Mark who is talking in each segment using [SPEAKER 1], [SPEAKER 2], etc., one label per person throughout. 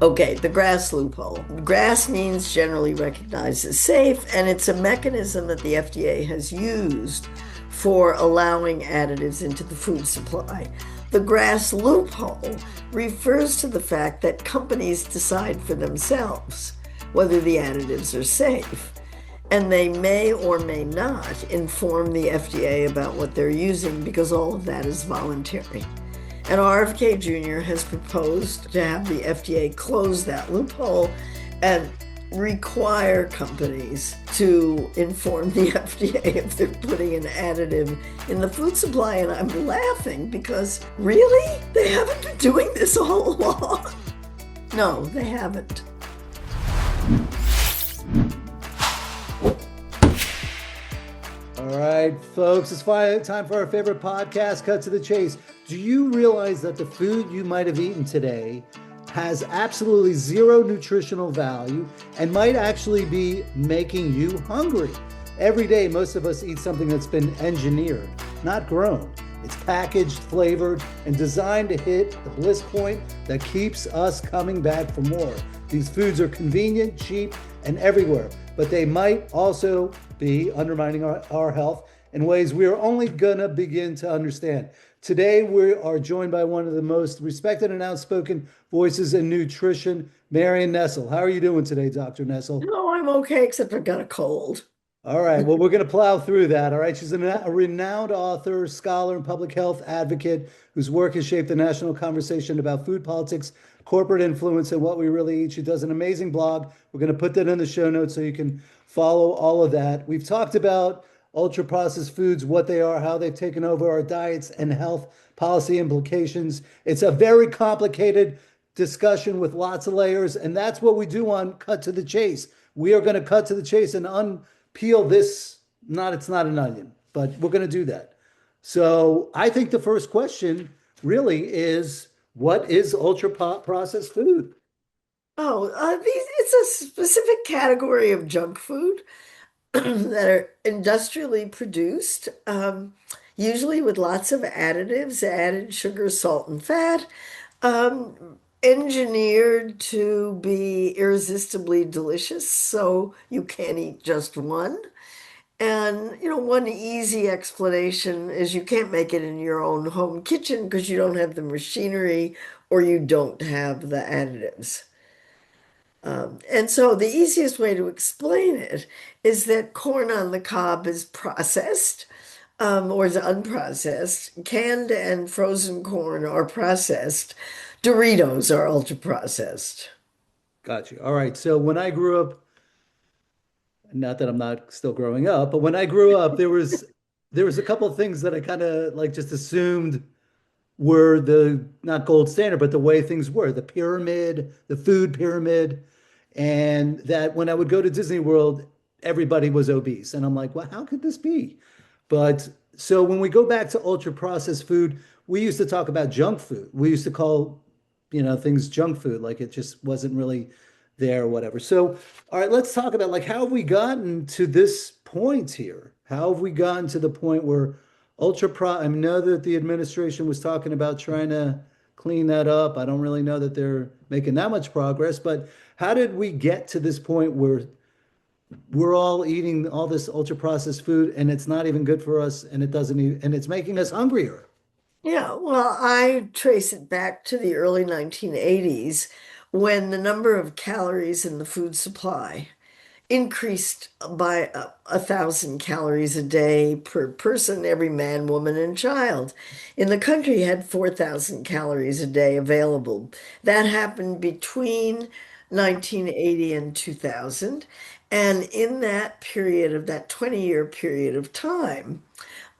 [SPEAKER 1] Okay, the grass loophole. Grass means generally recognized as safe, and it's a mechanism that the FDA has used for allowing additives into the food supply. The grass loophole refers to the fact that companies decide for themselves whether the additives are safe, and they may or may not inform the FDA about what they're using because all of that is voluntary. And RFK Jr. has proposed to have the FDA close that loophole and require companies to inform the FDA if they're putting an additive in the food supply. And I'm laughing because really? They haven't been doing this all along. No, they haven't.
[SPEAKER 2] All right, folks, it's time for our favorite podcast, Cut to the Chase. Do you realize that the food you might have eaten today has absolutely zero nutritional value and might actually be making you hungry? Every day, most of us eat something that's been engineered, not grown. It's packaged, flavored, and designed to hit the bliss point that keeps us coming back for more. These foods are convenient, cheap, and everywhere, but they might also be undermining our health in ways we are only gonna begin to understand. Today, we are joined by one of the most respected and outspoken voices in nutrition, Marion Nestle. How are you doing today, Dr. Nestle?
[SPEAKER 1] No, I'm okay, except I've got a cold.
[SPEAKER 2] All right, well, we're going to plow through that. All right, she's a renowned author, scholar, and public health advocate whose work has shaped the national conversation about food politics, corporate influence, and what we really eat. She does an amazing blog. We're going to put that in the show notes so you can follow all of that. We've talked about ultra processed foods, what they are, how they've taken over our diets, and health policy implications. It's a very complicated discussion with lots of layers, and that's what we do on Cut to the Chase. We are going to cut to the chase and peel this. Not, it's not an onion, but we're going to do that. So I think the first question really is, what is ultra processed food?
[SPEAKER 1] Oh, it's a specific category of junk food that are industrially produced, usually with lots of additives, added sugar, salt, and fat, engineered to be irresistibly delicious, so you can't eat just one. And, one easy explanation is you can't make it in your own home kitchen because you don't have the machinery or you don't have the additives. And so the easiest way to explain it is that corn on the cob is processed, or is unprocessed. Canned and frozen corn are processed. Doritos are ultra processed.
[SPEAKER 2] Got you. All right. So when I grew up, not that I'm not still growing up, but when I grew up, there was a couple of things that I kind of like just assumed were the not gold standard, but the way things were, the pyramid, the food pyramid, and that when I would go to Disney World, everybody was obese. And I'm like, well, how could this be? But so when we go back to ultra processed food, we used to talk about junk food. We used to call, things junk food, like it just wasn't really there or whatever. So, all right, let's talk about like how have we gotten to this point here? How have we gotten to the point where I know that the administration was talking about trying to clean that up. I don't really know that they're making that much progress, but how did we get to this point where we're all eating all this ultra processed food and it's not even good for us and it doesn't even, and it's making us hungrier?
[SPEAKER 1] Yeah, well, I trace it back to the early 1980s when the number of calories in the food supply increased by 1,000 calories a day per person, every man, woman, and child. In the country, had 4,000 calories a day available. That happened between 1980 and 2000. And in that period of that 20-year period of time,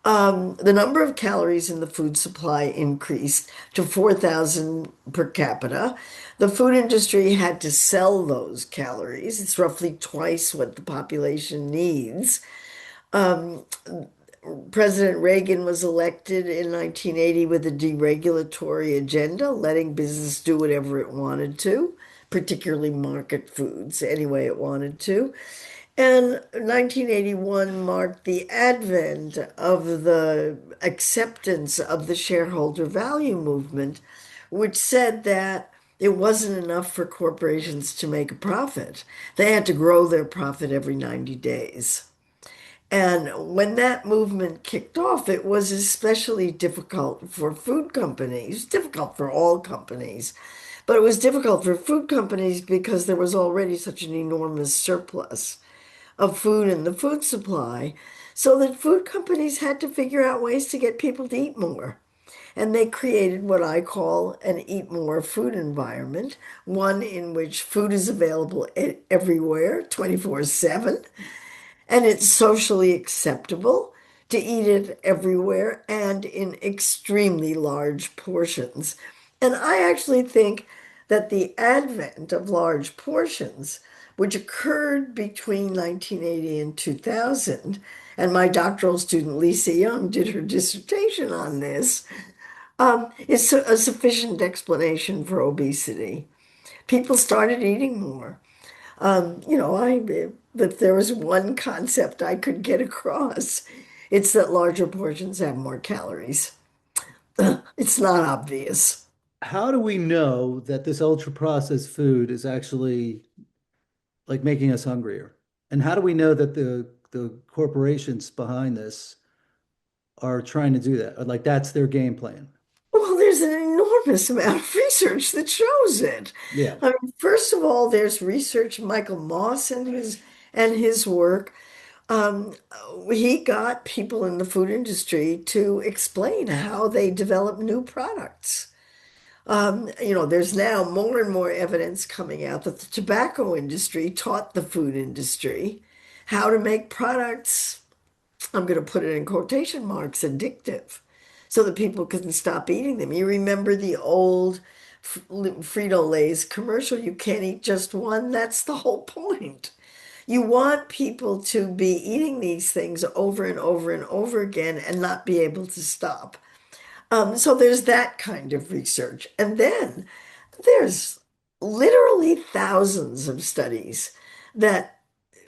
[SPEAKER 1] the number of calories in the food supply increased to 4,000 per capita. The food industry had to sell those calories. It's roughly twice what the population needs. Um, President Reagan was elected in 1980 with a deregulatory agenda, letting business do whatever it wanted to, particularly market foods any way it wanted to. And 1981 marked the advent of the acceptance of the shareholder value movement, which said that It wasn't enough for corporations to make a profit. They had to grow their profit every 90 days. And when that movement kicked off, it was especially difficult for food companies, difficult for all companies, but it was difficult for food companies because there was already such an enormous surplus of food in the food supply. So that food companies had to figure out ways to get people to eat more. And they created what I call an eat more food environment, one in which food is available everywhere, 24/7, and it's socially acceptable to eat it everywhere and in extremely large portions. And I actually think that the advent of large portions, which occurred between 1980 and 2000, and my doctoral student Lisa Young did her dissertation on this, is a sufficient explanation for obesity. People started eating more. If there was one concept I could get across, it's that larger portions have more calories. It's not obvious.
[SPEAKER 2] How do we know that this ultra processed food is actually like making us hungrier? And how do we know that the corporations behind this are trying to do that? Like that's their game plan.
[SPEAKER 1] Well, there's an enormous amount of research that shows it.
[SPEAKER 2] Yeah.
[SPEAKER 1] I mean, first of all, there's research, Michael Moss and his work. Um, he got people in the food industry to explain how they develop new products. There's now more and more evidence coming out that the tobacco industry taught the food industry how to make products, I'm going to put it in quotation marks, addictive, so that people couldn't stop eating them. You remember the old Frito-Lay's commercial, you can't eat just one? That's the whole point. You want people to be eating these things over and over and over again and not be able to stop. So there's that kind of research. And then there's literally thousands of studies that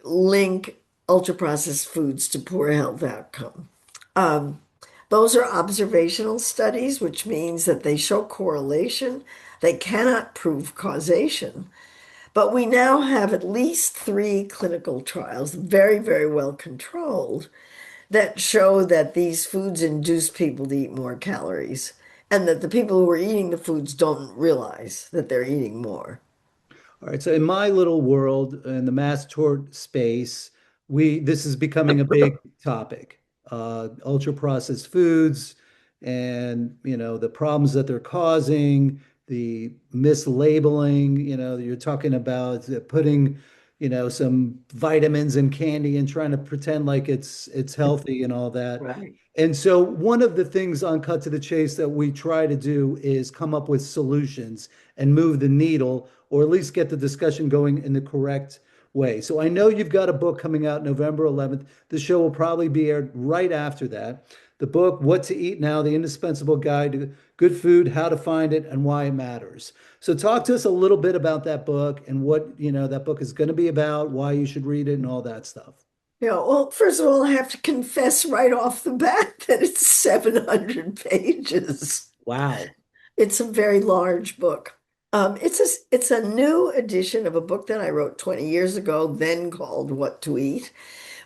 [SPEAKER 1] link ultra-processed foods to poor health outcome. Um, those are observational studies, which means that they show correlation. They cannot prove causation. But we now have at least three clinical trials, very, very well controlled, that show that these foods induce people to eat more calories and that the people who are eating the foods don't realize that they're eating more.
[SPEAKER 2] All right. So in my little world, in the mass tort space, we this is becoming a big topic. Ultra processed foods and the problems that they're causing, the mislabeling, you're talking about putting, some vitamins in candy and trying to pretend like it's healthy and all that.
[SPEAKER 1] Right.
[SPEAKER 2] And so one of the things on Cut to the Chase that we try to do is come up with solutions and move the needle, or at least get the discussion going in the correct way. So I know you've got a book coming out November 11th. The show will probably be aired right after that. The book, What to Eat Now, the Indispensable Guide to Good Food, How to Find It, and Why It Matters. So talk to us a little bit about that book and what, that book is going to be about, why you should read it and all that stuff.
[SPEAKER 1] Yeah, well, first of all, I have to confess right off the bat that it's 700 pages.
[SPEAKER 2] Wow.
[SPEAKER 1] It's a very large book. It's a new edition of a book that I wrote 20 years ago, then called What to Eat,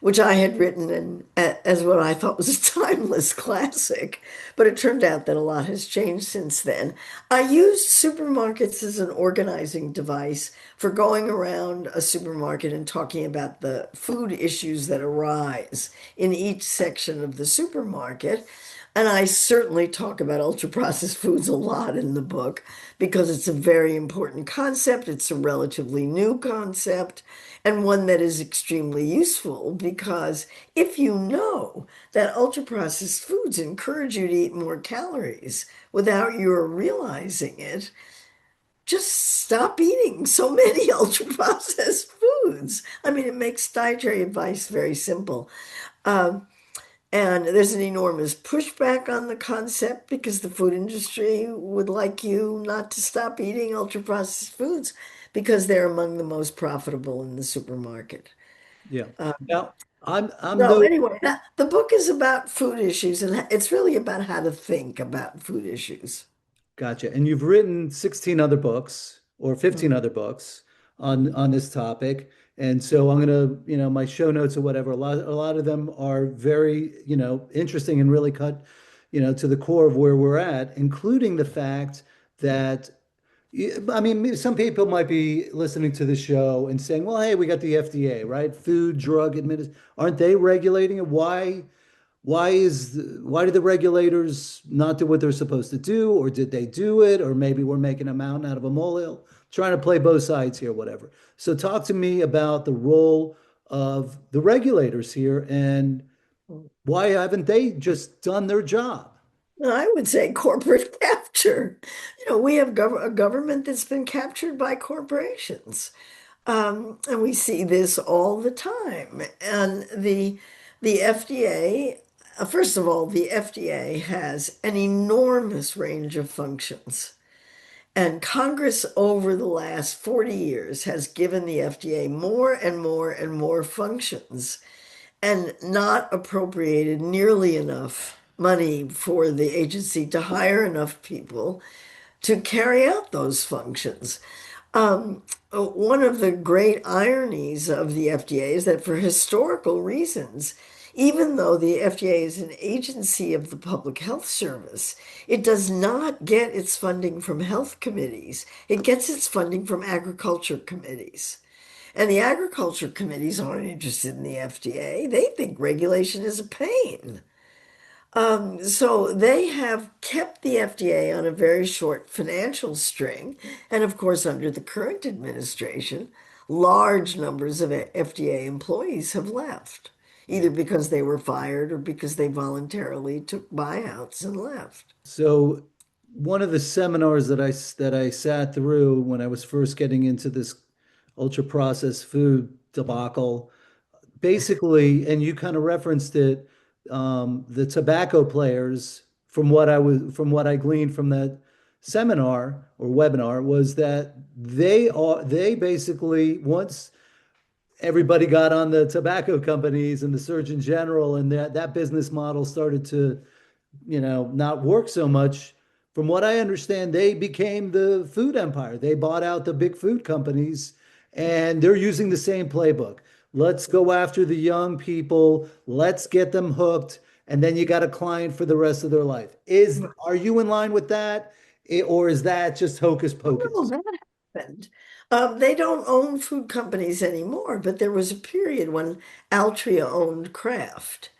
[SPEAKER 1] which I had written as what I thought was a timeless classic. But it turned out that a lot has changed since then. I used supermarkets as an organizing device for going around a supermarket and talking about the food issues that arise in each section of the supermarket. And I certainly talk about ultra processed foods a lot in the book because it's a very important concept. It's a relatively new concept and one that is extremely useful because if you know that ultra processed foods encourage you to eat more calories without your realizing it, just stop eating so many ultra processed foods. I mean, it makes dietary advice very simple. Um, and there's an enormous pushback on the concept because the food industry would like you not to stop eating ultra-processed foods because they're among the most profitable in the supermarket.
[SPEAKER 2] Yeah.
[SPEAKER 1] Um,
[SPEAKER 2] Now, I'm
[SPEAKER 1] so
[SPEAKER 2] no
[SPEAKER 1] anyway, the book is about food issues and it's really about how to think about food issues.
[SPEAKER 2] Gotcha. And you've written 16 other books or 15 other books on this topic. And so I'm gonna, my show notes or whatever, a lot of them are very, interesting and really cut, to the core of where we're at, including the fact that I mean, some people might be listening to the show and saying, well, hey, we got the FDA, right? Food, Drug Administration. Aren't they regulating it? Why did the regulators not do what they're supposed to do, or did they do it, or maybe we're making a mountain out of a molehill? Trying to play both sides here, whatever. So talk to me about the role of the regulators here and why haven't they just done their job?
[SPEAKER 1] I would say corporate capture. We have a government that's been captured by corporations. And we see this all the time. And the FDA, first of all, the FDA has an enormous range of functions. And Congress over the last 40 years has given the FDA more and more and more functions and not appropriated nearly enough money for the agency to hire enough people to carry out those functions. One of the great ironies of the FDA is that for historical reasons, even though the FDA is an agency of the Public Health Service, it does not get its funding from health committees. It gets its funding from agriculture committees. And the agriculture committees aren't interested in the FDA. They think regulation is a pain. So they have kept the FDA on a very short financial string. And of course, under the current administration, large numbers of FDA employees have left, either because they were fired or because they voluntarily took buyouts and left.
[SPEAKER 2] So one of the seminars that I sat through when I was first getting into this ultra processed food debacle, basically, and you kind of referenced it, the tobacco players, from what I gleaned from that seminar or webinar, was that they basically, once everybody got on the tobacco companies and the Surgeon General, and that business model started to, not work so much. From what I understand, they became the food empire. They bought out the big food companies and they're using the same playbook. Let's go after the young people. Let's get them hooked. And then you got a client for the rest of their life. Are you in line with that? Or is that just hocus
[SPEAKER 1] Oh,
[SPEAKER 2] pocus?
[SPEAKER 1] that happened. They don't own food companies anymore, but there was a period when Altria owned Kraft.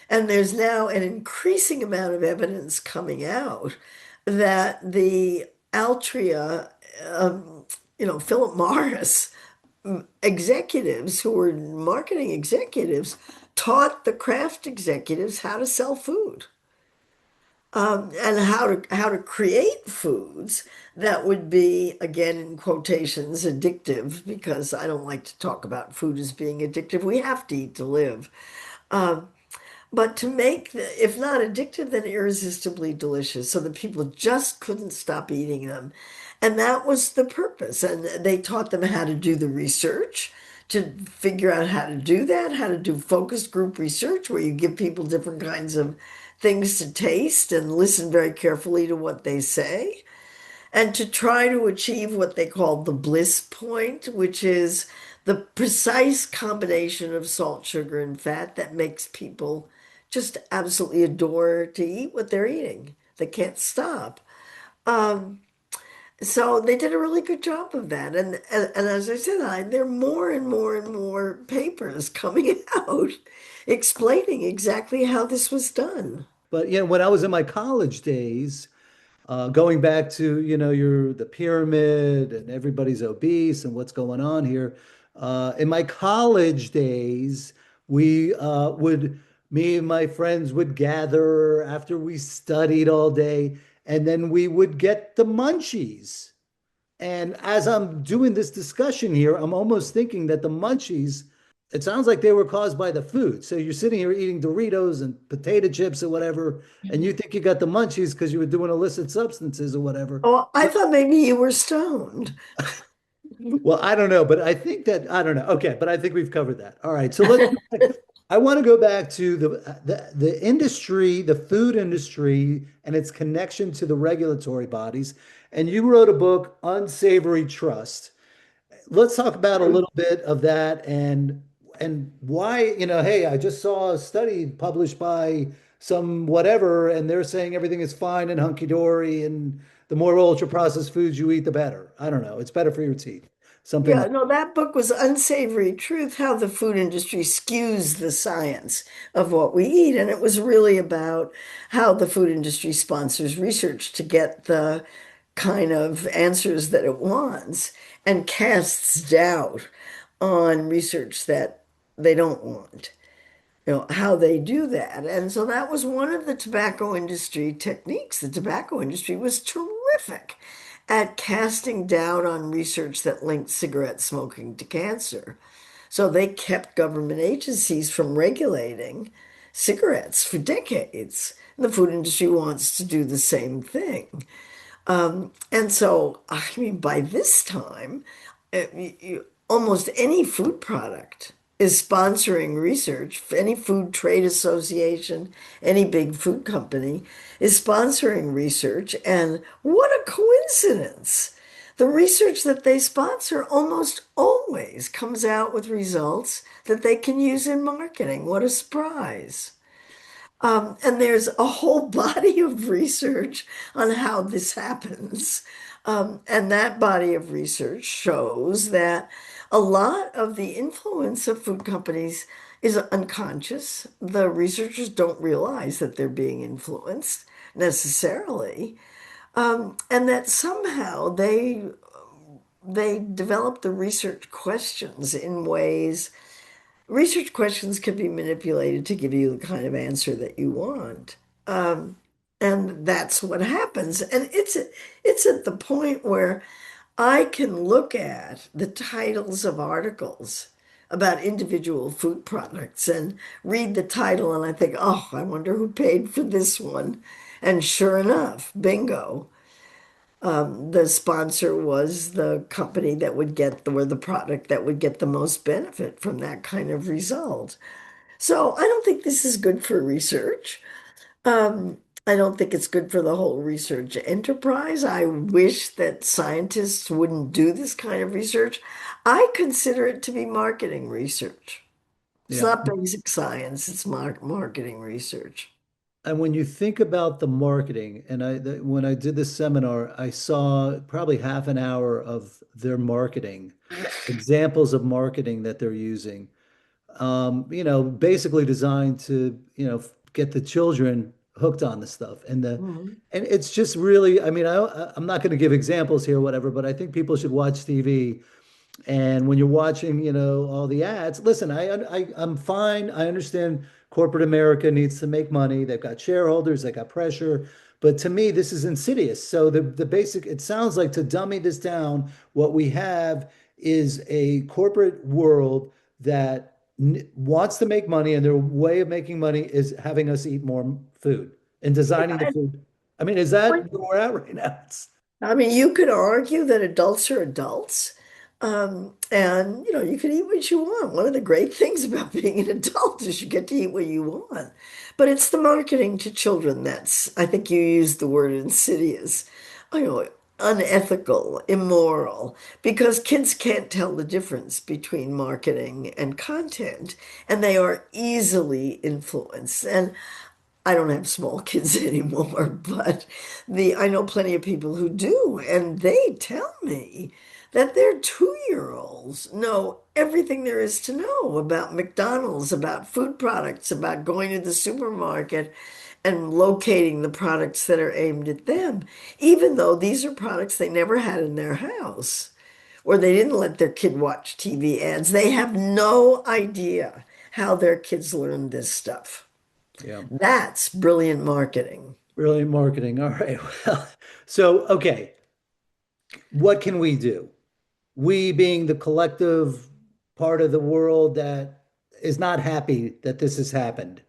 [SPEAKER 1] And there's now an increasing amount of evidence coming out that the Altria, Philip Morris executives who were marketing executives taught the Kraft executives how to sell food, and how to create foods that would be, again, in quotations, addictive, because I don't like to talk about food as being addictive. We have to eat to live. Um, but to make if not addictive, then irresistibly delicious, so that people just couldn't stop eating them. And that was the purpose. And they taught them how to do the research, to figure out how to do that, how to do focus group research, where you give people different kinds of things to taste and listen very carefully to what they say, and to try to achieve what they call the bliss point, which is the precise combination of salt, sugar, and fat that makes people just absolutely adore to eat what they're eating. They can't stop. Um, so they did a really good job of that. And as I said, there are more and more and more papers coming out explaining exactly how this was done.
[SPEAKER 2] But when I was in my college days, going back to, the pyramid and everybody's obese and what's going on here. In my college days, me and my friends would gather after we studied all day, and then we would get the munchies. And as I'm doing this discussion here, I'm almost thinking that the munchies, it sounds like they were caused by the food. So you're sitting here eating Doritos and potato chips or whatever, and you think you got the munchies because you were doing illicit substances or whatever.
[SPEAKER 1] Oh, I
[SPEAKER 2] But
[SPEAKER 1] thought maybe you were stoned.
[SPEAKER 2] Well, I don't know, but I think that I don't know. Okay, but I think we've covered that. All right, so let's. I want to go back to the industry, the food industry, and its connection to the regulatory bodies. And you wrote a book, Unsavory Trust. Let's talk about a little bit of that and why, hey, I just saw a study published by some whatever, and they're saying everything is fine and hunky-dory, and the more ultra-processed foods you eat, the better. I don't know. It's better for your teeth. Something
[SPEAKER 1] Yeah,
[SPEAKER 2] like,
[SPEAKER 1] no, that book was Unsavory Truth, How the Food Industry Skews the Science of What We Eat. And it was really about how the food industry sponsors research to get the kind of answers that it wants and casts doubt on research that they don't want, how they do that. And so that was one of the tobacco industry techniques. The tobacco industry was terrific at casting doubt on research that linked cigarette smoking to cancer. So they kept government agencies from regulating cigarettes for decades. And the food industry wants to do the same thing. And so, I mean, by this time, almost any food product is sponsoring research. Any food trade association, any big food company is sponsoring research. And what a coincidence! The research that they sponsor almost always comes out with results that they can use in marketing. What a surprise. And there's a whole body of research on how this happens. And that body of research shows that a lot of the influence of food companies is unconscious. The researchers don't realize that they're being influenced necessarily, and that somehow they develop the research questions in ways. Research questions can be manipulated to give you the kind of answer that you want. Um, and that's what happens. And it's at the point where I can look at the titles of articles about individual food products and read the title and I think, oh, I wonder who paid for this one. And sure enough, bingo. The sponsor was the company that would get or the product that would get the most benefit from that kind of result. So I don't think this is good for research. Um, I don't think it's good for the whole research enterprise. I wish that scientists wouldn't do this kind of research. I consider it to be marketing research. It's
[SPEAKER 2] yeah.
[SPEAKER 1] not basic science, it's marketing research.
[SPEAKER 2] And when you think about the marketing, and when I did this seminar, I saw probably half an hour of their marketing, examples of marketing that they're using. Basically designed to, get the children hooked on the stuff.
[SPEAKER 1] Mhm.
[SPEAKER 2] And it's just really, I mean, I'm not going to give examples here, whatever, but I think people should watch TV. And when you're watching, all the ads, listen, I'm fine. I understand corporate America needs to make money. They've got shareholders, they got pressure. But to me, this is insidious. So the basic, it sounds like to dummy this down, what we have is a corporate world that wants to make money, and their way of making money is having us eat more food and designing the
[SPEAKER 1] Yeah,
[SPEAKER 2] food. I mean, is that where we're at right now?
[SPEAKER 1] I mean, you could argue that adults are adults, and you can eat what you want. One of the great things about being an adult is you get to eat what you want. But it's the marketing to children that's, I think you used the word insidious, you know, unethical, immoral, because kids can't tell the difference between marketing and content, and they are easily influenced. And I don't have small kids anymore, but I know plenty of people who do, and they tell me that their 2-year-olds know everything there is to know about McDonald's, about food products, about going to the supermarket and locating the products that are aimed at them, even though these are products they never had in their house, or they didn't let their kid watch TV ads. They have no idea how their kids learned this stuff.
[SPEAKER 2] Yeah.
[SPEAKER 1] That's brilliant marketing.
[SPEAKER 2] Brilliant marketing. All right. Well, so, okay, what can we do? We being the collective part of the world that is not happy that this has happened,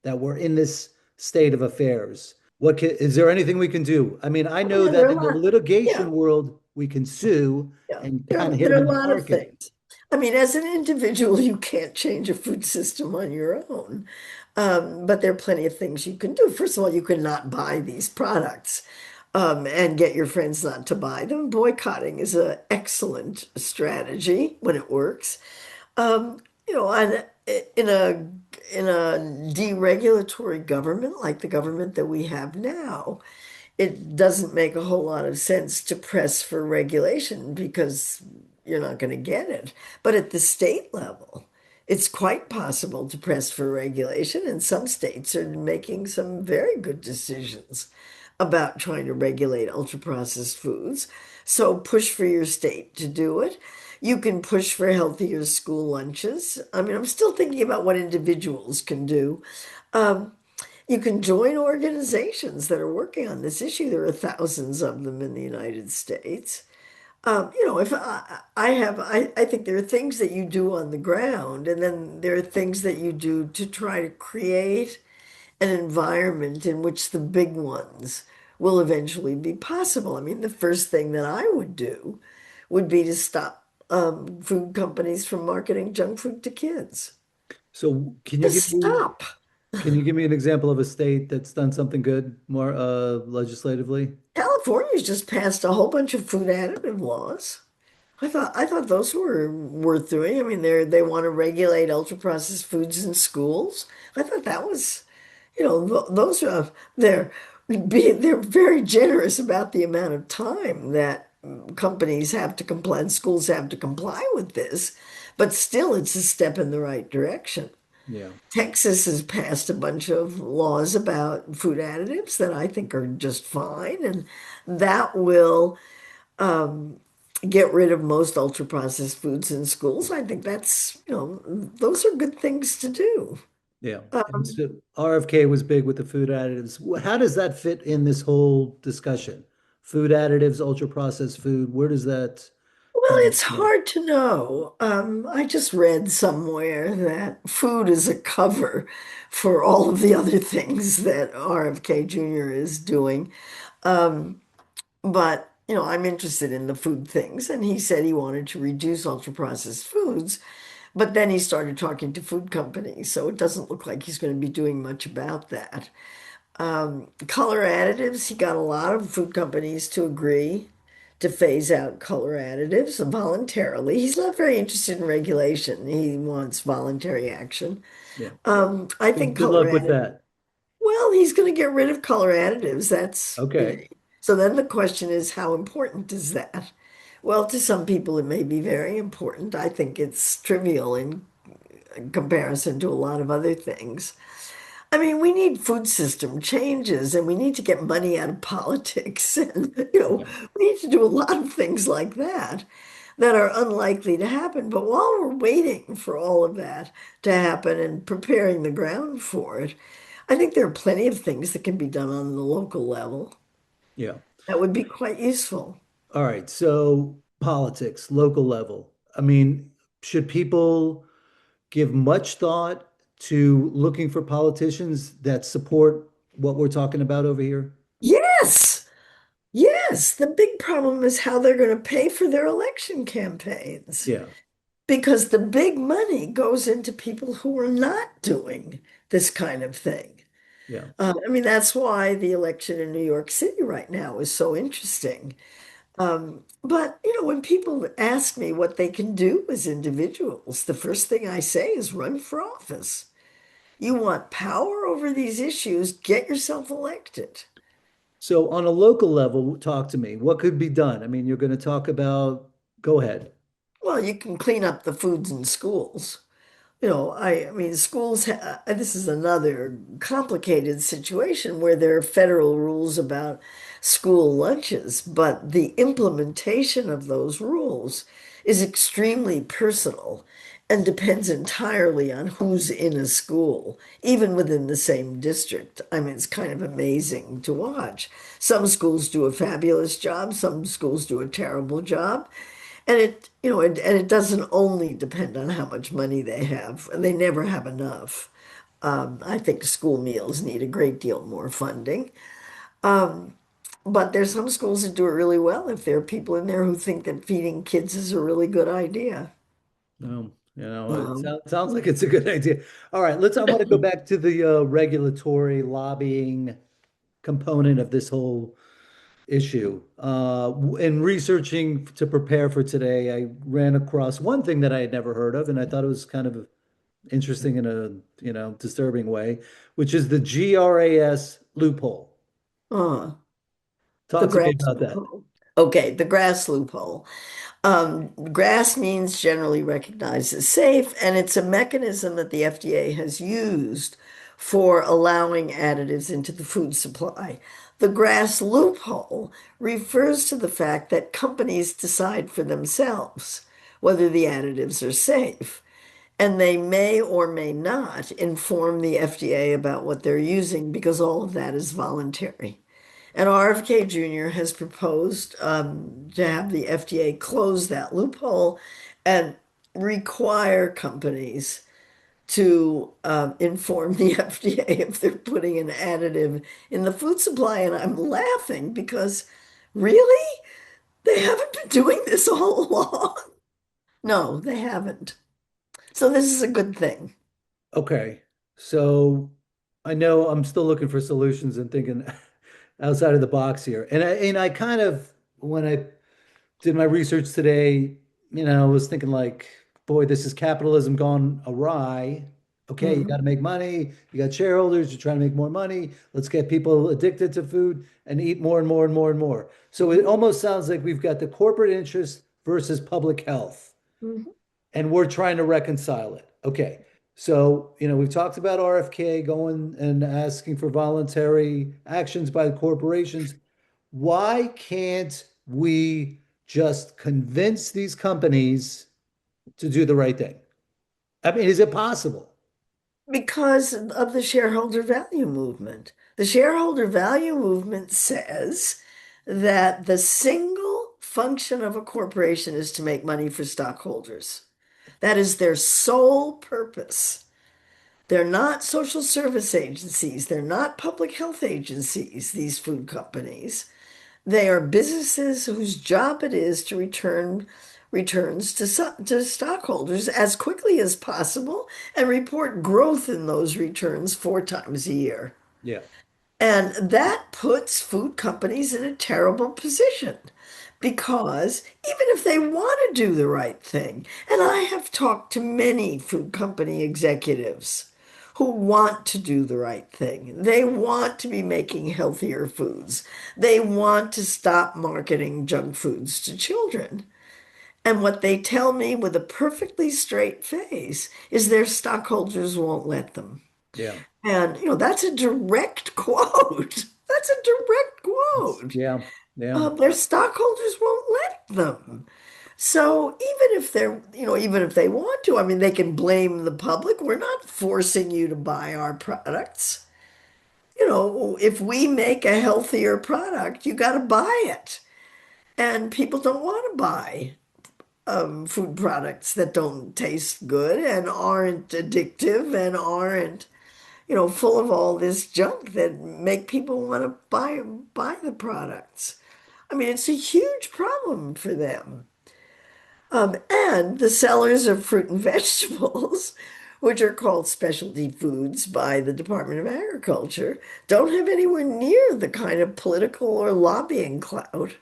[SPEAKER 2] that we're in this state of affairs. Is there anything we can do? I mean, I
[SPEAKER 1] Oh,
[SPEAKER 2] know
[SPEAKER 1] yeah, there
[SPEAKER 2] that
[SPEAKER 1] are
[SPEAKER 2] in
[SPEAKER 1] a
[SPEAKER 2] the
[SPEAKER 1] lot. Yeah.
[SPEAKER 2] litigation world, we can sue
[SPEAKER 1] Yeah,
[SPEAKER 2] and
[SPEAKER 1] there
[SPEAKER 2] kind
[SPEAKER 1] are,
[SPEAKER 2] of hit
[SPEAKER 1] there
[SPEAKER 2] them
[SPEAKER 1] are
[SPEAKER 2] in
[SPEAKER 1] a
[SPEAKER 2] the
[SPEAKER 1] lot of
[SPEAKER 2] market.
[SPEAKER 1] things. I mean, as an individual, you can't change a food system on your own. But there are plenty of things you can do. First of all, you can not buy these products, and get your friends not to buy them. Boycotting is an excellent strategy when it works. And in a deregulatory government like the government that we have now, it doesn't make a whole lot of sense to press for regulation because you're not going to get it. But at the state level, it's quite possible to press for regulation, and some states are making some very good decisions about trying to regulate ultra-processed foods. So push for your state to do it. You can push for healthier school lunches. I mean, I'm still thinking about what individuals can do. Um, you can join organizations that are working on this issue. There are thousands of them in the United States. If I think there are things that you do on the ground, and then there are things that you do to try to create an environment in which the big ones will eventually be possible. I mean, the first thing that I would do would be to stop food companies from marketing junk food to kids.
[SPEAKER 2] So
[SPEAKER 1] Just stop.
[SPEAKER 2] can you give me an example of a state that's done something good more legislatively?
[SPEAKER 1] California's just passed a whole bunch of food additive laws. I thought those were worth doing. I mean, they want to regulate ultra processed foods in schools. I thought that was, those are they're very generous about the amount of time that companies have to comply and schools have to comply with this, but still it's a step in the right direction.
[SPEAKER 2] Yeah.
[SPEAKER 1] Texas has passed a bunch of laws about food additives that I think are just fine, and that will um, get rid of most ultra processed foods in schools. I think those are good things to do.
[SPEAKER 2] Yeah. And
[SPEAKER 1] Um,
[SPEAKER 2] so RFK was big with the food additives. How does that fit in this whole discussion? Food additives, ultra processed food, where does that
[SPEAKER 1] well,
[SPEAKER 2] kind of
[SPEAKER 1] it's
[SPEAKER 2] fit?
[SPEAKER 1] hard to know. I just read somewhere that food is a cover for all of the other things that RFK Jr. is doing. Um, But, I'm interested in the food things. And he said he wanted to reduce ultra processed foods. But then he started talking to food companies. So it doesn't look like he's going to be doing much about that. Color additives, he got a lot of food companies to agree to phase out color additives voluntarily. He's not very interested in regulation. He wants voluntary action.
[SPEAKER 2] Yeah.
[SPEAKER 1] I
[SPEAKER 2] Well,
[SPEAKER 1] think
[SPEAKER 2] good
[SPEAKER 1] color
[SPEAKER 2] luck with
[SPEAKER 1] additives.
[SPEAKER 2] that.
[SPEAKER 1] Well, he's going to get rid of color additives.
[SPEAKER 2] Okay.
[SPEAKER 1] So then the question is, how important is that? Well, to some people, it may be very important. I think it's trivial in comparison to a lot of other things. I mean, we need food system changes and we need to get money out of politics. And,
[SPEAKER 2] Yeah.
[SPEAKER 1] we need to do a lot of things like that are unlikely to happen. But while we're waiting for all of that to happen and preparing the ground for it, I think there are plenty of things that can be done on the local level
[SPEAKER 2] Yeah.
[SPEAKER 1] that would be quite useful.
[SPEAKER 2] All right. So politics, local level. I mean, should people give much thought to looking for politicians that support what we're talking about over here?
[SPEAKER 1] Yes, yes. The big problem is how they're going to pay for their election campaigns
[SPEAKER 2] Yeah.
[SPEAKER 1] because the big money goes into people who are not doing this kind of thing.
[SPEAKER 2] Yeah.
[SPEAKER 1] I mean, that's why the election in New York City right now is so interesting. But, when people ask me what they can do as individuals, the first thing I say is run for office. You want power over these issues, get yourself elected.
[SPEAKER 2] So on a local level, talk to me. What could be done? I mean, you're going to talk about, go ahead.
[SPEAKER 1] Well, you can clean up the foods in schools. I mean, this is another complicated situation where there are federal rules about school lunches, but the implementation of those rules is extremely personal and depends entirely on who's in a school, even within the same district. I mean, it's kind of amazing to watch. Some schools do a fabulous job, some schools do a terrible job. And it doesn't only depend on how much money they have, and they never have enough. I think school meals need a great deal more funding. But there's some schools that do it really well if there are people in there who think that feeding kids is a really good idea.
[SPEAKER 2] It
[SPEAKER 1] Um,
[SPEAKER 2] sounds like it's a good idea. All right, I want to go back to the regulatory lobbying component of this whole issue. In researching to prepare for today, I ran across one thing that I had never heard of, and I thought it was kind of interesting in a, disturbing way, which is the GRAS loophole.
[SPEAKER 1] uh, the
[SPEAKER 2] Talk to me
[SPEAKER 1] grass
[SPEAKER 2] about that.
[SPEAKER 1] loophole. Okay, the grass loophole. Grass means generally recognized as safe, and it's a mechanism that the FDA has used for allowing additives into the food supply. The grass loophole refers to the fact that companies decide for themselves whether the additives are safe, and they may or may not inform the FDA about what they're using because all of that is voluntary. And RFK Jr. has proposed to have the FDA close that loophole and require companies to inform the FDA if they're putting an additive in the food supply. And I'm laughing because really? They haven't been doing this all along. No, they haven't. So this is a good thing.
[SPEAKER 2] Okay, so I know I'm still looking for solutions and thinking outside of the box here. And I kind of, when I did my research today, was thinking like, boy, this is capitalism gone awry. Okay, you got to
[SPEAKER 1] Mhm.
[SPEAKER 2] make money. You got shareholders. You're trying to make more money. Let's get people addicted to food and eat more and more and more and more. So it almost sounds like we've got the corporate interest versus public health,
[SPEAKER 1] Mhm.
[SPEAKER 2] and we're trying to reconcile it. Okay. So, we've talked about RFK going and asking for voluntary actions by the corporations. Why can't we just convince these companies to do the right thing? I mean, is it possible?
[SPEAKER 1] Because of the shareholder value movement. The shareholder value movement says that the single function of a corporation is to make money for stockholders. That is their sole purpose. They're not social service agencies. They're not public health agencies, these food companies. They are businesses whose job it is to return returns to stockholders as quickly as possible and report growth in those returns 4 times a year.
[SPEAKER 2] Yeah.
[SPEAKER 1] And that puts food companies in a terrible position because even if they want to do the right thing, and I have talked to many food company executives who want to do the right thing. They want to be making healthier foods. They want to stop marketing junk foods to children. And what they tell me with a perfectly straight face is their stockholders won't let them.
[SPEAKER 2] Yeah.
[SPEAKER 1] And, that's a direct quote. That's a direct quote.
[SPEAKER 2] Yeah. Yeah.
[SPEAKER 1] Their stockholders won't let them. So even if they want to, I mean, they can blame the public. We're not forcing you to buy our products. If we make a healthier product, you got to buy it. And people don't want to buy food products that don't taste good and aren't addictive and aren't full of all this junk that make people want to buy the products. I mean, it's a huge problem for them. And the sellers of fruit and vegetables, which are called specialty foods by the Department of Agriculture, don't have anywhere near the kind of political or lobbying clout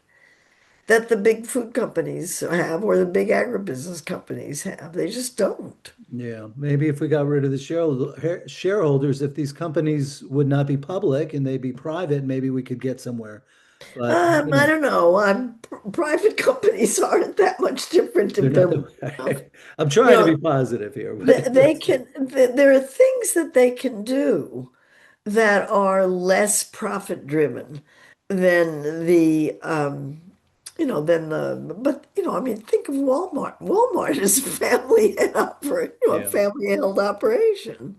[SPEAKER 1] that the big food companies have or the big agribusiness companies have. They just don't.
[SPEAKER 2] Yeah. Maybe if we got rid of the shareholders, if these companies would not be public and they'd be private, maybe we could get somewhere. But I don't
[SPEAKER 1] I
[SPEAKER 2] know.
[SPEAKER 1] don't know. Private companies aren't that much different
[SPEAKER 2] They're
[SPEAKER 1] if
[SPEAKER 2] not
[SPEAKER 1] they're,
[SPEAKER 2] the I'm
[SPEAKER 1] you
[SPEAKER 2] trying to be
[SPEAKER 1] know,
[SPEAKER 2] positive here, but
[SPEAKER 1] they can, there are things that they can do that are less profit driven than but I mean, think of Walmart. Walmart is a
[SPEAKER 2] yeah.
[SPEAKER 1] family held operation.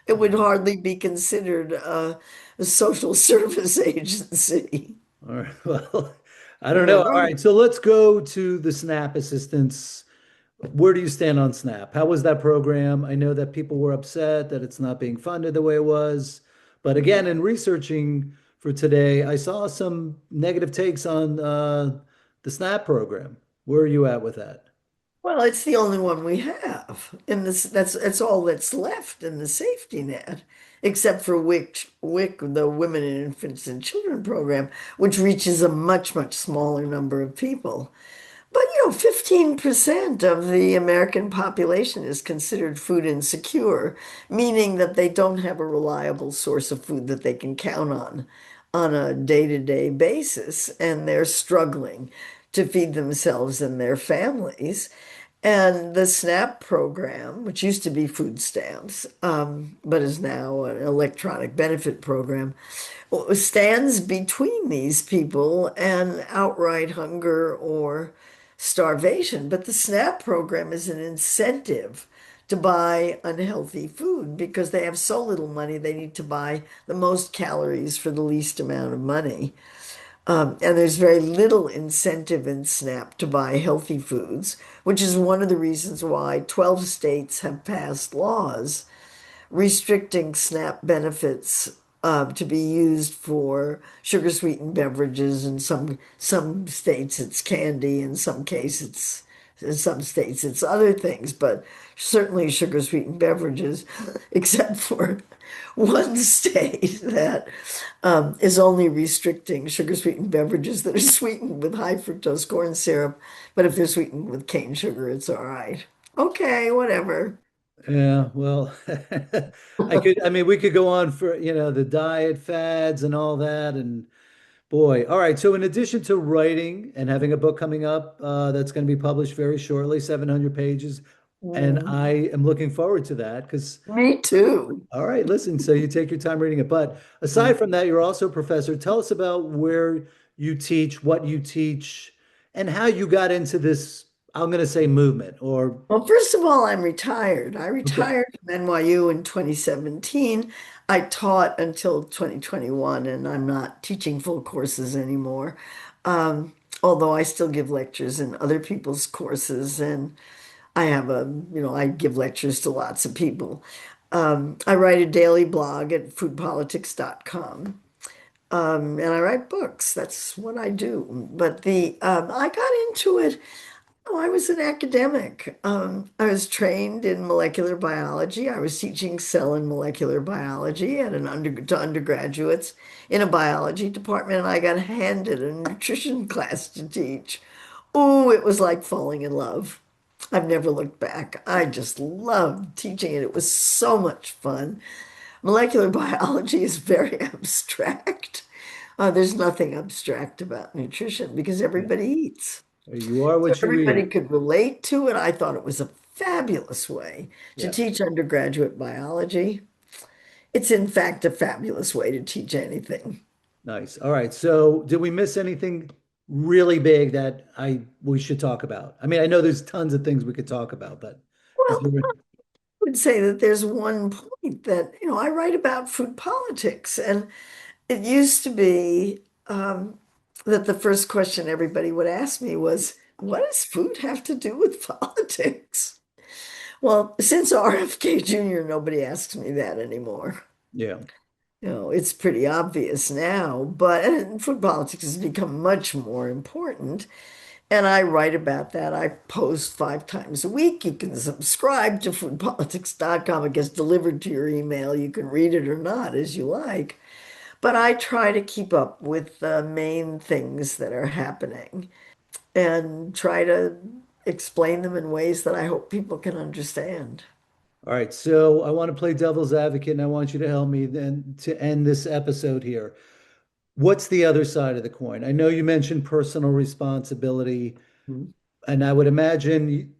[SPEAKER 1] It would
[SPEAKER 2] Yeah.
[SPEAKER 1] hardly be considered a social service agency.
[SPEAKER 2] All right. Well, I don't
[SPEAKER 1] You
[SPEAKER 2] know. All
[SPEAKER 1] know?
[SPEAKER 2] right. So let's go to the SNAP assistance. Where do you stand on SNAP? How was that program? I know that people were upset that it's not being funded the way it was. But again, in researching for today. I saw some negative takes on the SNAP program. Where are you at with that?
[SPEAKER 1] Well, it's the only one we have. And that's all that's left in the safety net, except for WIC, the Women and Infants and Children program, which reaches a much, much smaller number of people. But 15% of the American population is considered food insecure, meaning that they don't have a reliable source of food that they can count on a day-to-day basis, and they're struggling to feed themselves and their families. And the SNAP program, which used to be food stamps, but is now an electronic benefit program, stands between these people and outright hunger or starvation. But the SNAP program is an incentive to buy unhealthy food because they have so little money, they need to buy the most calories for the least amount of money. And there's very little incentive in SNAP to buy healthy foods, which is one of the reasons why 12 states have passed laws restricting SNAP benefits to be used for sugar sweetened beverages. In some states it's candy, in some states it's other things, but certainly sugar sweetened beverages, except for one state that is only restricting sugar sweetened beverages that are sweetened with high fructose corn syrup, but if they're sweetened with cane sugar, it's all right. Okay, whatever.
[SPEAKER 2] Yeah, well, I mean, we could go on for, the diet fads and all that. And boy, all right. So, in addition to writing and having a book coming up that's going to be published very shortly, 700 pages, and
[SPEAKER 1] Mm,
[SPEAKER 2] I am looking forward to that because,
[SPEAKER 1] me too.
[SPEAKER 2] all right, listen, so you take your time reading it. But
[SPEAKER 1] Mm.
[SPEAKER 2] aside from that, you're also a professor. Tell us about where you teach, what you teach, and how you got into this, I'm going to say movement or,
[SPEAKER 1] Well, first of all, I'm retired. I
[SPEAKER 2] okay.
[SPEAKER 1] retired from NYU in 2017. I taught until 2021, and I'm not teaching full courses anymore. Um, Although I still give lectures in other people's courses, and I give lectures to lots of people. I write a daily blog at foodpolitics.com. And I write books. That's what I do. But I got into it. Oh, I was an academic. I was trained in molecular biology. I was teaching cell and molecular biology to undergraduates in a biology department, and I got handed a nutrition class to teach. Oh, it was like falling in love. I've never looked back. I just loved teaching it. It was so much fun. Molecular biology is very abstract. There's nothing abstract about nutrition because
[SPEAKER 2] Yeah,
[SPEAKER 1] everybody eats.
[SPEAKER 2] you are
[SPEAKER 1] So
[SPEAKER 2] what you
[SPEAKER 1] everybody
[SPEAKER 2] eat.
[SPEAKER 1] could relate to it. I thought it was a fabulous way to
[SPEAKER 2] Yeah.
[SPEAKER 1] teach undergraduate biology. It's in fact a fabulous way to teach anything.
[SPEAKER 2] Nice. All right. So, did we miss anything really big that I we should talk about? I mean, I know there's tons of things we could talk about, but is
[SPEAKER 1] Well,
[SPEAKER 2] there?
[SPEAKER 1] I would say that there's one point that, I write about food politics, and it used to be that the first question everybody would ask me was, what does food have to do with politics? Well, since RFK Jr., nobody asks me that anymore.
[SPEAKER 2] Yeah.
[SPEAKER 1] It's pretty obvious now, but and food politics has become much more important. And I write about that. I post 5 times a week. You can subscribe to foodpolitics.com. It gets delivered to your email. You can read it or not as you like. But I try to keep up with the main things that are happening and try to explain them in ways that I hope people can understand.
[SPEAKER 2] All right. So, I want to play devil's advocate, and I want you to help me then to end this episode here. What's the other side of the coin? I know you mentioned personal responsibility, and I would imagine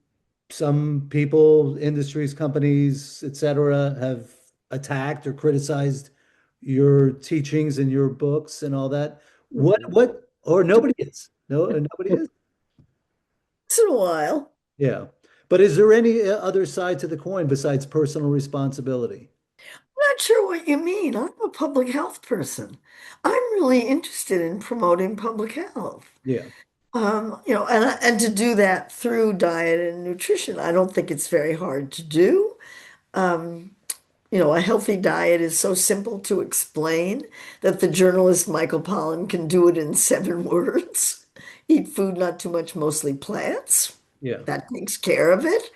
[SPEAKER 2] some people, industries, companies, etc., have attacked or criticized your teachings and your books and all that.
[SPEAKER 1] Mhm.
[SPEAKER 2] Or nobody is. No, nobody is.
[SPEAKER 1] Once in a while.
[SPEAKER 2] Yeah. But is there any other side to the coin besides personal responsibility?
[SPEAKER 1] Not sure what you mean. I'm a public health person. I'm really interested in promoting public health.
[SPEAKER 2] Yeah.
[SPEAKER 1] And to do that through diet and nutrition. I don't think it's very hard to do. A healthy diet is so simple to explain that the journalist Michael Pollan can do it in 7 words. Eat food, not too much, mostly plants.
[SPEAKER 2] Yeah.
[SPEAKER 1] That takes care of it.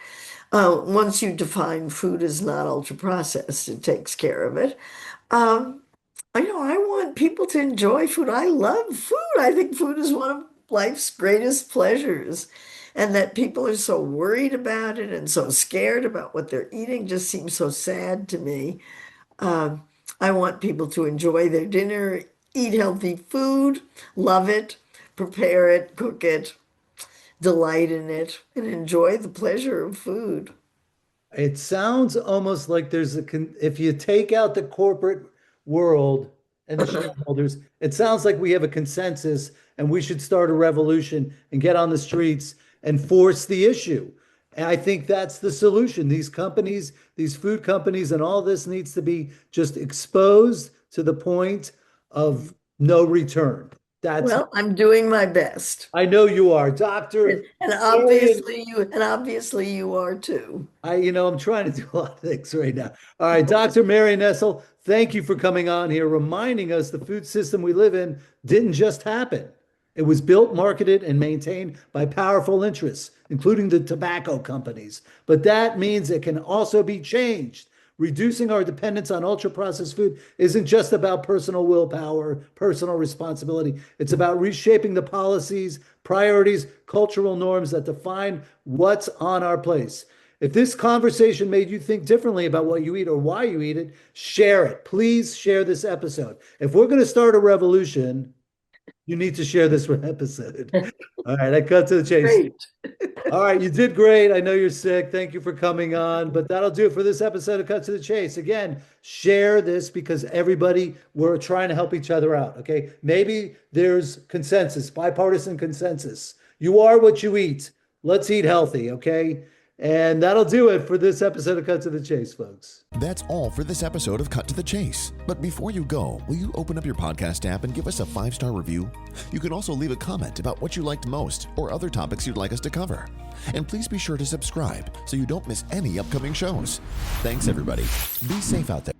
[SPEAKER 1] Once you define food as not ultra processed, it takes care of it. Um, I want people to enjoy food. I love food. I think food is one of life's greatest pleasures. And that people are so worried about it and so scared about what they're eating just seems so sad to me. Um, I want people to enjoy their dinner, eat healthy food, love it, prepare it, cook it, delight in it, and enjoy the pleasure of food.
[SPEAKER 2] It sounds almost like if you take out the corporate world and the shareholders, it sounds like we have a consensus and we should start a revolution and get on the streets and force the issue. And I think that's the solution. These companies, these food companies, and all this needs to be just exposed to the point of no return. That's,
[SPEAKER 1] Well, I'm doing my best.
[SPEAKER 2] I know you are, Dr.
[SPEAKER 1] And
[SPEAKER 2] Marion.
[SPEAKER 1] obviously you are too.
[SPEAKER 2] I'm trying to do a lot of things right now. All right, Dr. Marion Nestle, thank you for coming on here, reminding us the food system we live in didn't just happen. It was built, marketed, and maintained by powerful interests, including the tobacco companies. But that means it can also be changed. Reducing our dependence on ultra processed food isn't just about personal willpower, personal responsibility. It's about reshaping the policies, priorities, cultural norms that define what's on our place. If this conversation made you think differently about what you eat or why you eat it, share it. Please share this episode. If we're going to start a revolution, you need to share this episode. All right, I cut to the chase.
[SPEAKER 1] Great.
[SPEAKER 2] All right, you did great. I know you're sick. Thank you for coming on. But that'll do it for this episode of Cut to the Chase. Again, share this because we're trying to help each other out. Okay. Maybe there's consensus, bipartisan consensus. You are what you eat. Let's eat healthy. Okay. And that'll do it for this episode of Cut to the Chase, folks.
[SPEAKER 3] That's all for this episode of Cut to the Chase. But before you go, will you open up your podcast app and give us a 5-star review? You can also leave a comment about what you liked most or other topics you'd like us to cover. And please be sure to subscribe so you don't miss any upcoming shows. Thanks, everybody. Be safe out there.